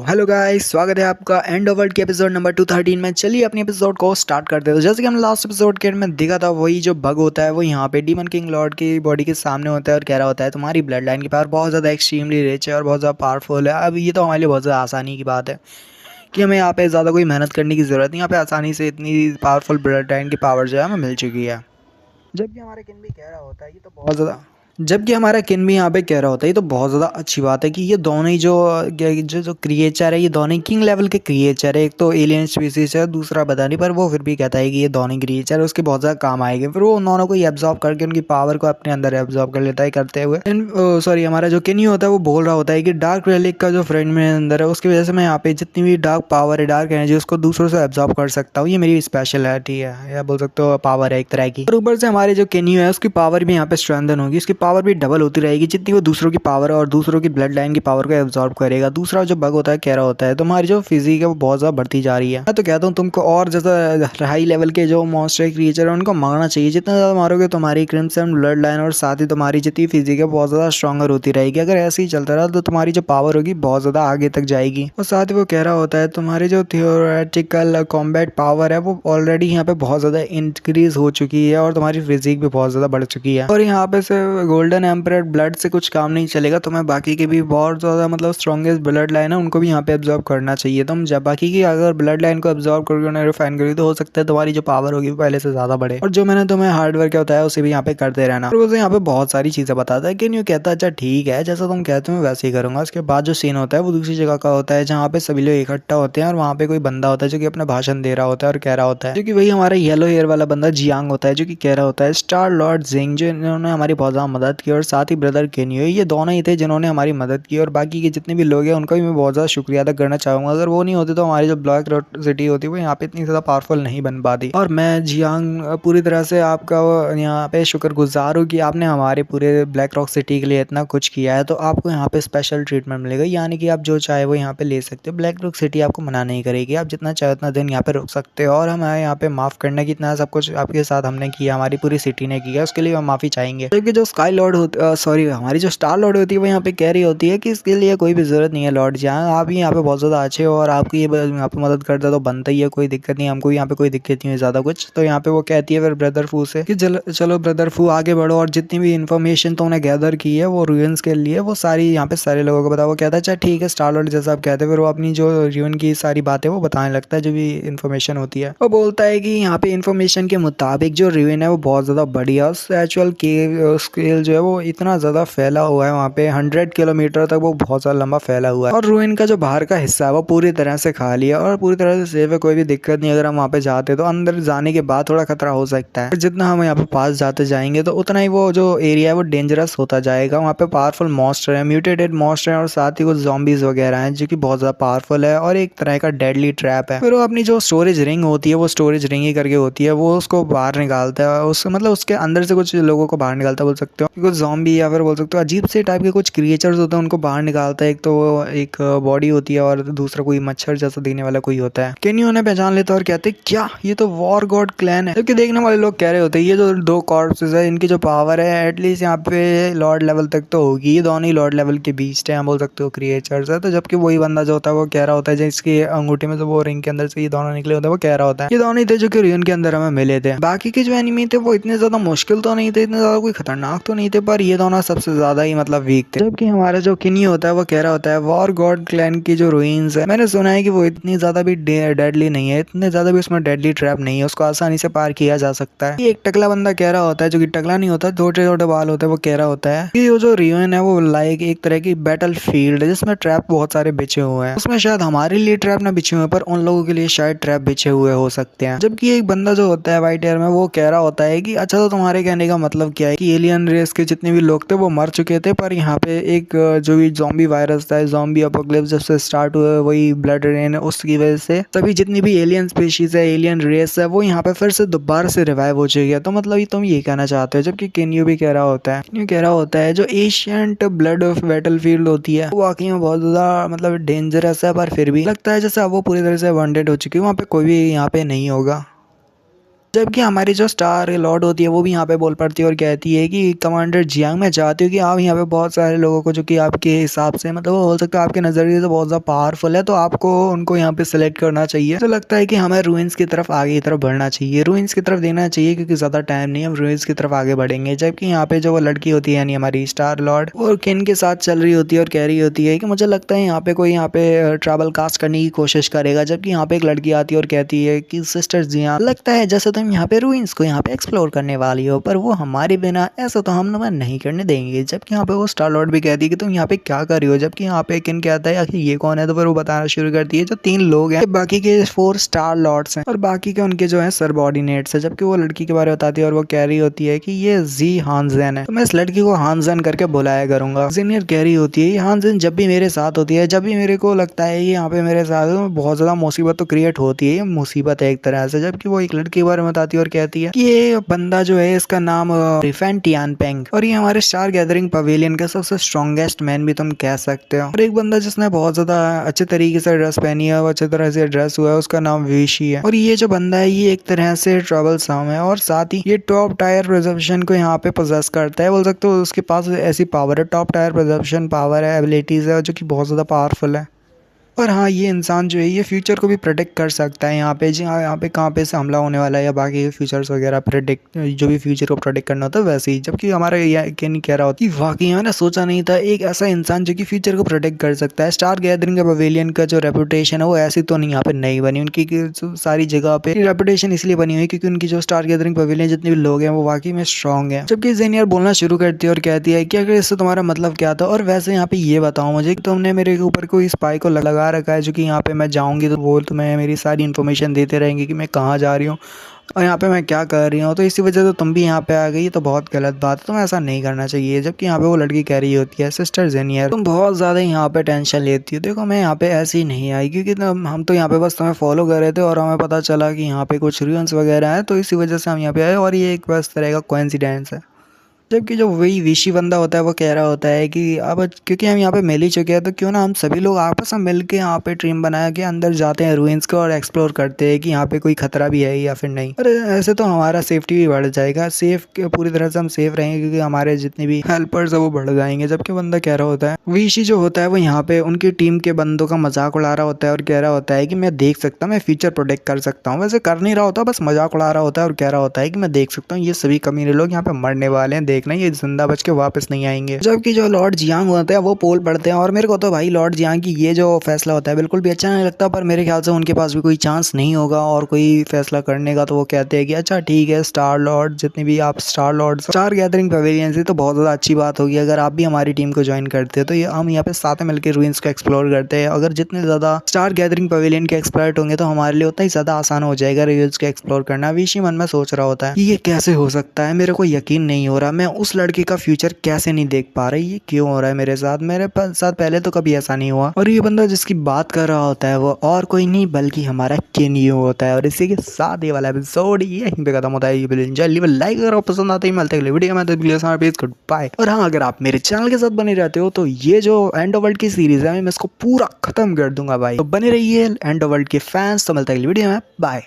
Hello guys, स्वागत है आपका एंड ऑफ वर्ल्ड के एपिसोड नंबर 213 में। चलिए अपने एपिसोड को स्टार्ट करते हैं। तो जैसे कि हम लास्ट एपिसोड के में देखा था, वही जो बग होता है वो यहाँ पे डीमन किंग लॉर्ड की बॉडी के सामने होता है और कह रहा होता है तुम्हारी ब्लड लाइन की पावर बहुत ज़्यादा एक्सट्रीमली रिच है और बहुत ज़्यादा पावरफुल है। अब ये तो हमारे लिए बहुत ज़्यादा आसानी की बात है कि हमें यहाँ पे ज़्यादा कोई मेहनत करने की ज़रूरत नहीं। यहाँ पे आसानी से इतनी पावरफुल ब्लड लाइन की पावर जो है हमें मिल चुकी है। जबकि हमारा किन भी कह रहा होता है ये तो बहुत ज़्यादा जबकि हमारा किन भी यहाँ पे कह रहा होता है ये तो बहुत ज़्यादा अच्छी बात है कि ये दोनों ही जो क्रिएचर है, ये दोनों ही किंग लेवल के क्रिएचर है। एक तो एलियन स्पीसीज है, दूसरा पता नहीं, पर वो फिर भी कहता है कि ये दोनों क्रिएचर है उसके बहुत ज़्यादा काम आएंगे। फिर वो उन दोनों को ही एब्जॉर्ब करके उनकी पावर को अपने अंदर एब्जॉर्ब कर लेता है करते हुए। सॉरी, हमारा जो किन्ही होता है वो बोल रहा होता है कि डार्क रेलिक का जो फ्रेंड मेरे अंदर है उसकी वजह से मैं यहाँ पे जितनी भी डार्क पावर है, डार्क एनर्जी, उसको दूसरों से एब्जॉर्ब कर सकता हूँ। ये मेरी स्पेशलिटी है या बोल सकते हो पावर है एक तरह की। और ऊपर से हमारे जो किन्ही है उसकी पावर भी यहाँ पे स्ट्रेंथन होगी, उसकी पावर भी डबल होती रहेगी जितनी वो दूसरों की पावर और दूसरों की ब्लड लाइन की पावर को एब्जॉर्ब करेगा। दूसरा जो बग होता है कह रहा होता है तुम्हारी जो फिजिक है वो बहुत ज़्यादा बढ़ती जा रही है। मैं तो कहता हूँ तुमको और जैसा हाई लेवल के जो मॉन्स्टर क्रिएचर है उनको मारना चाहिए। जितना ज़्यादा मारोगे तुम्हारी क्रिम्सन ब्लड लाइन और साथ ही तुम्हारी जितनी फिजिक है बहुत ज़्यादा स्ट्रॉन्गर होती रहेगी। अगर ऐसे ही चलता रहा तो तुम्हारी जो पावर होगी बहुत ज़्यादा आगे तक जाएगी। और साथ ही वो कह रहा होता है तुम्हारी जो थियोरेटिकल कॉम्बैट पावर है वो ऑलरेडी यहाँ पे बहुत ज़्यादा इंक्रीज हो चुकी है और तुम्हारी फिजिक भी बहुत ज़्यादा बढ़ चुकी है। और यहाँ पे से गोल्डन एम्परर ब्लड से कुछ काम नहीं चलेगा, तुम्हें बाकी के भी बहुत ज़्यादा मतलब स्ट्रॉन्गेस्ट ब्लड लाइन है उनको भी यहाँ पे एब्जॉर्ब करना चाहिए। तुम जब बाकी की अगर ब्लड लाइन को एब्जॉर्ब करके उन्हें रिफाइन करोगे तो हो सकता है तुम्हारी जो पावर होगी वो पहले से ज़्यादा बढ़े। और जो मैंने तुम्हें हार्डवर्क क्या बताया उसे भी यहाँ पे करते रहना। और वो यहाँ पे बहुत सारी चीज़ें बताता है कि न्यू कहता है अच्छा ठीक है जैसा तुम कहते हो मैं वैसे ही करूँगा। उसके बाद जो सीन होता है वो दूसरी जगह का होता है जहाँ पे सभी लोग इकट्ठा होते हैं और वहाँ पे कोई बंदा होता है जो कि अपना भाषण दे रहा होता है और कह रहा होता है, जो कि वही हमारा येलो हेयर वाला बंदा जियांग होता है, जो कि कह रहा होता है स्टार लॉर्ड जिंग जो इन्होंने हमारी बहुत ज़्यादा मदद की और साथ ही ब्रदर केनियो, ये दोनों ही थे जिन्होंने हमारी मदद की। और बाकी के जितने भी लोग हैं उनका भी मैं बहुत ज़्यादा शुक्रिया अदा करना चाहूँगा। अगर वो नहीं होते तो हमारी जो ब्लैक रॉक सिटी होती वो यहाँ पे इतनी ज़्यादा पावरफुल नहीं बन पाती। और मैं जियांग पूरी तरह से आपका यहाँ पे शुक्रगुजार हूँ कि आपने हमारे पूरे ब्लैक रॉक सिटी के लिए इतना कुछ किया है। तो आपको यहाँ पे स्पेशल ट्रीटमेंट मिलेगा, यानी कि आप जो चाहे वो यहाँ पे ले सकते हो। ब्लैक रॉक सिटी आपको मना नहीं करेगी, आप जितना चाहे उतना दिन यहाँ पे रुक सकते हो। और हमें यहाँ पे माफ़ करने की इतना सब कुछ आपके साथ हमने किया, हमारी पूरी सिटी ने किया, उसके लिए हम माफ़ी चाहेंगे। क्योंकि जो स्काई लॉर्ड सॉरी हमारी जो स्टार लॉर्ड होती है वो यहाँ पे कह रही होती है कि इसके लिए कोई भी ज़रूरत नहीं है लॉर्ड जी, आप ही यहाँ पे बहुत ज़्यादा अच्छे हो और आपकी ये यहाँ पे मदद करता तो बनता ही है, कोई दिक्कत नहीं, हमको यहाँ पे कोई दिक्कत नहीं है ज़्यादा कुछ। तो यहाँ पे वो कहती है फिर ब्रदर फू से कि चलो ब्रदर फू आगे बढ़ो और जितनी भी इन्फॉर्मेशन तुमने गैदर की है वो रूइंस के लिए वो सारी यहाँ पे सारे लोगों को बताओ। वो कहता है अच्छा ठीक है स्टार लॉर्ड जैसा आप कहते हैं। फिर वो अपनी जो रूइन की सारी बातें वो बताने लगता है, जो भी इन्फॉर्मेशन होती है। वो बोलता है कि यहाँ पे इन्फॉर्मेशन के मुताबिक जो रूइन है वो बहुत ज़्यादा बड़ी है और एक्चुअल के स्केल जो है वो इतना ज़्यादा फैला हुआ है, वहाँ पे 100 किलोमीटर तक वो बहुत ज़्यादा लंबा फैला हुआ है। और रूइन का जो बाहर का हिस्सा है वो पूरी तरह से खाली है और पूरी तरह से सेफ है, कोई भी दिक्कत नहीं। अगर हम वहाँ पे जाते हैं तो अंदर जाने के बाद थोड़ा खतरा हो सकता है, जितना हम यहाँ पे पास जाते जाएंगे तो उतना ही वो जो एरिया है वो डेंजरस होता जाएगा। वहाँ पे पावरफुल मॉन्स्टर है, म्यूटेटेड मॉन्स्टर है और साथ ही कुछ ज़ॉम्बीज वगैरह हैं जो कि बहुत ज़्यादा पावरफुल है और एक तरह का डेडली ट्रैप है। फिर वो अपनी जो स्टोरेज रिंग होती है वो स्टोरेज रिंग ही करके होती है, वो उसको बाहर निकालता है, उस मतलब उसके अंदर से कुछ लोगों को बाहर निकालता बोल सकते हो, कुछ ज़ॉम्बी या फिर बोल सकते हो अजीब से टाइप के कुछ क्रिएचर्स होते हैं उनको बाहर निकालता है। एक तो वो एक बॉडी होती है और दूसरा कोई मच्छर जैसा दिखने वाला कोई होता है। केनी उन्हें पहचान लेता है और कहते हैं क्या ये तो वॉर गॉड क्लैन है। क्योंकि देखने वाले लोग कह रहे होते हैं ये जो दो कॉर्प्सेस है इनकी जो पावर है एटलीस्ट यहाँ पे लॉर्ड लेवल तक तो होगी, ये दोनों ही लॉर्ड लेवल के बीच है बोल सकते हो क्रिएचर्स है। तो जबकि वही बंदा जो होता है वो कह रहा होता है जिसकी अंगूठी में से वो रिंग के अंदर से ये दोनों निकले होते हैं, वो कह रहा होता है ये दोनों ही थे जो कि रियन के अंदर हमें मिले थे। बाकी के जो एनिमी थे वो इतने ज्यादा मुश्किल तो नहीं थे, इतने ज्यादा कोई खतरनाक तो नहीं थे, पर ये दोनों सबसे ज्यादा ही मतलब वीक थे। जबकि हमारा जो किनी होता है वो कह रहा होता है वॉर गॉड क्लैन की जो रूइंस है मैंने सुना है कि वो इतनी ज्यादा भी डेडली नहीं है, इतने ज्यादा भी उसमें डेडली ट्रैप नहीं है, उसको आसानी से पार किया जा सकता है। एक टकला बंदा कह रहा होता है, जो कि टकला नहीं होता, छोटे छोटे बाल होते हैं, वो कह रहा होता है कि वो जो रियन है वो लाइक एक तरह की बैटल फील्ड है जिसमें ट्रैप बहुत सारे बिछे हुए हैं। उसमें शायद हमारे लिए ट्रैप ना बिछे हुए पर उन लोगों के लिए शायद ट्रैप बिछे हुए हो सकते हैं। जबकि एक बंदा जो होता है व्हाइट एयर में वो कह रहा होता है कि अच्छा तो तुम्हारे कहने का मतलब क्या है कि एलियन रेस के जितने भी लोग थे वो मर चुके थे, पर यहाँ पे एक जो भी ज़ॉम्बी वायरस था, ज़ॉम्बी अपोकलिप्स जब से स्टार्ट हुआ वही ब्लड रेन उसकी वजह से सभी जितनी भी एलियन स्पीशीज है, एलियन रेस है, वो यहाँ पे फिर से दोबारा से रिवाइव हो चुकी है। तो मतलब ये तुम ये कहना चाहते हो। जबकि केन्यू भी कह रहा होता है जो ancient blood of battle field होती है वो वाकई में बहुत ज़्यादा मतलब डेंजरस है, पर फिर भी लगता है जैसे अब वो पूरी तरह से वनडेड हो चुकी है, वहाँ पे कोई भी यहाँ पे नहीं होगा। जबकि हमारी जो स्टार लॉर्ड होती है वो भी यहाँ पे बोल पड़ती है और कहती है कि कमांडर जियांग, मैं चाहती हूँ कि आप यहाँ पे बहुत सारे लोगों को जो कि आपके हिसाब से मतलब हो सकता है आपके नज़रिए से बहुत ज़्यादा पावरफुल है, तो आपको उनको यहाँ पे सिलेक्ट करना चाहिए। तो लगता है कि हमें रूइंस की तरफ आगे की तरफ बढ़ना चाहिए, रूइंस की तरफ देना चाहिए, क्योंकि ज़्यादा टाइम नहीं, हम रूइंस की तरफ आगे बढ़ेंगे। जबकि यहाँ पे जो वो लड़की होती है यानी हमारी स्टार लॉर्ड और किन के साथ चल रही होती है और कह रही होती है कि मुझे लगता है यहाँ पे कोई यहाँ पे ट्रैवल कास्ट करने की कोशिश करेगा। जबकि यहाँ पे एक लड़की आती है और कहती है कि सिस्टर जियां, लगता है जैसे तुम यहाँ पे रूइंस को यहाँ पे एक्सप्लोर करने वाली हो, पर वो हमारे बिना ऐसा तो हम तुम्हें नहीं करने देंगे। जबकि यहाँ पे वो स्टार लॉर्ड भी कहती है कि तुम यहाँ पे क्या कर रही हो। जबकि यहाँ पे किन कहता है आखिर ये कौन है, तो फिर वो बताना शुरू करती है जो 3 लोग हैं बाकी के 4 स्टार लॉर्ड्स हैं और बाकी के उनके जो है सबऑर्डिनेट्स है। जबकि वो लड़की के बारे में बताती है और वो कह रही होती है कि ये जी हानजेन है, तो मैं इस लड़की को हानजेन करके बुलाया करूंगा। जीनियर कह रही होती है हानजेन जब भी मेरे साथ होती है, जब भी मेरे को लगता है ये यहाँ पे मेरे साथ है, तो बहुत ज्यादा मुसीबत तो क्रिएट होती है, ये मुसीबत है एक तरह से। जबकि वो एक लड़की के बारे में बताती है और कहती है कि ये बंदा जो है इसका नाम रिफेन टियानपेंग और ये हमारे स्टार गैदरिंग पवेलियन का सबसे स्ट्रॉन्गेस्ट मैन भी तुम कह सकते हो। और एक बंदा जिसने बहुत ज्यादा अच्छे तरीके से ड्रेस पहनी है और अच्छे तरह से ड्रेस हुआ है, उसका नाम विशी है। और ये जो बंदा है ये एक तरह से ट्रबल साम है और साथ ही ये टॉप टायर प्रिजर्वेशन को यहाँ पे पोजेस करता है, बोल सकते हो उसके पास ऐसी पावर है, टॉप टायर प्रिजर्वेशन पावर है, एबिलिटीज है जो कि बहुत ज्यादा पावरफुल है। और हाँ, ये इंसान जो है ये फ्यूचर को भी प्रेडिक्ट कर सकता है। यहाँ पे जी हाँ, यहाँ पे कहाँ पे से हमला होने वाला है या बाकी फ्यूचर्स वगैरह प्रेडिक्ट, जो भी फ्यूचर को प्रेडिक्ट करना होता है वैसे ही। जबकि हमारा ये नहीं कह रहा होता कि वाकई मैंने सोचा नहीं था एक ऐसा इंसान जो कि फ्यूचर को प्रेडिक्ट कर सकता है। स्टार गैदरिंग का पवेलियन का जो रेपुटेशन है वो ऐसी तो नहीं यहाँ पे नहीं बनी, उनकी सारी जगह पे रेपुटेशन इसलिए बनी हुई है क्योंकि उनकी जो स्टार गैदरिंग पवेलियन जितने भी लोग हैं वो वाकई में स्ट्रॉन्ग है। जबकि जेनियर बोलना शुरू करती है और कहती है कि अगर इससे तुम्हारा मतलब क्या था, और वैसे यहाँ पे ये बताओ मुझे कि तुमने मेरे ऊपर कोई स्पाई को लगा रखा है जो कि यहाँ पे मैं जाऊंगी तो वो तुम्हें मेरी सारी इन्फॉर्मेशन देते रहेंगे कि मैं कहाँ जा रही हूँ और यहाँ पे मैं क्या कर रही हूँ, तो इसी वजह से तुम भी यहाँ पे आ गई, तो बहुत गलत बात है, तुम्हें ऐसा नहीं करना चाहिए। जबकि यहाँ पे वो लड़की कह रही होती है सिस्टर जेनियर तुम बहुत ज़्यादा यहाँ पे टेंशन लेती हो, देखो मैं यहाँ पे ऐसे ही नहीं आई क्योंकि हम तो यहाँ पे बस तुम्हें फॉलो कर रहे थे और हमें पता चला कि यहाँ पे कुछ रूइंस वगैरह है, तो इसी वजह से हम यहाँ पे आए और ये एक बस तरह का कोइंसिडेंस है। जबकि जो वही विशी बंदा होता है वो कह रहा होता है कि अब क्योंकि हम यहाँ पे मिल ही चुके हैं तो क्यों ना हम सभी लोग आपस में मिल के यहाँ पे टीम बना के अंदर जाते हैं रूइंस को और एक्सप्लोर करते हैं कि यहाँ पे कोई खतरा भी है या फिर नहीं। और ऐसे तो हमारा सेफ्टी भी बढ़ जाएगा, पूरी तरह से हम सेफ रहेंगे क्योंकि हमारे जितने भी हेल्पर्स है वो बढ़ जाएंगे। जबकि बंदा कह रहा होता है विशी जो होता है वो यहाँ पे उनकी टीम के बंदों का मजाक उड़ा रहा होता है और कह रहा होता है कि मैं देख सकता हूँ, मैं फ्यूचर प्रोटेक्ट कर सकता हूँ। वैसे कर नहीं रहा होता, बस मजाक उड़ा रहा होता है और कह रहा होता है कि मैं देख सकता हूँ ये सभी कमीने लोग यहाँ पे मरने वाले हैं, देखना ये जिंदा बच के वापस नहीं आएंगे। जबकि जो लॉर्ड जियांग होते हैं वो पोल पढ़ते हैं और मेरे को तो भाई लॉर्ड जियांग की ये जो फैसला होता है बिल्कुल भी अच्छा नहीं लगता, पर मेरे ख्याल से उनके पास भी कोई चांस नहीं होगा और कोई फैसला करने का, तो वो कहते हैं कि अच्छा ठीक है स्टार लॉर्ड, जितने भी आप star Lord star gathering pavilion से, तो बहुत ज़्यादा अच्छी बात होगी अगर आप भी हमारी टीम को ज्वाइन करते हैं, तो ये हम यहाँ पे साथ में मिलकर रूइंस को एक्सप्लोर करते हैं। अगर जितने ज़्यादा स्टार गैदरिंग पवेलियन के एक्सपर्ट होंगे तो हमारे लिए उतना ही ज़्यादा आसान हो जाएगा रूइंस को एक्सप्लोर करना। विशी मन में सोच रहा होता है कि ये कैसे हो सकता है, मेरे को यकीन नहीं हो रहा, मैं उस लड़के का फ्यूचर कैसे नहीं देख पा रही, ये क्यों हो रहा है मेरे साथ, मेरे साथ पहले तो कभी ऐसा नहीं हुआ। और ये बंदा जिसकी बात कर रहा होता है वो और कोई नहीं बल्कि हमारा केनियो होता है। और इसी के साथ ये वाला एपिसोड यहीं पे खत्म होता है। लाइक अगर आपको पसंद आता है मिलते हैं वीडियो में, तो गुड बाय। और हाँ, अगर आप मेरे चैनल के साथ बने रहते हो तो ये जो एंड ऑफ वर्ल्ड की सीरीज है मैं इसको पूरा खत्म कर दूंगा भाई, तो बने रहिए एंड ऑफ वर्ल्ड के फैंस। तो मिलते हैं वीडियो में, बाय।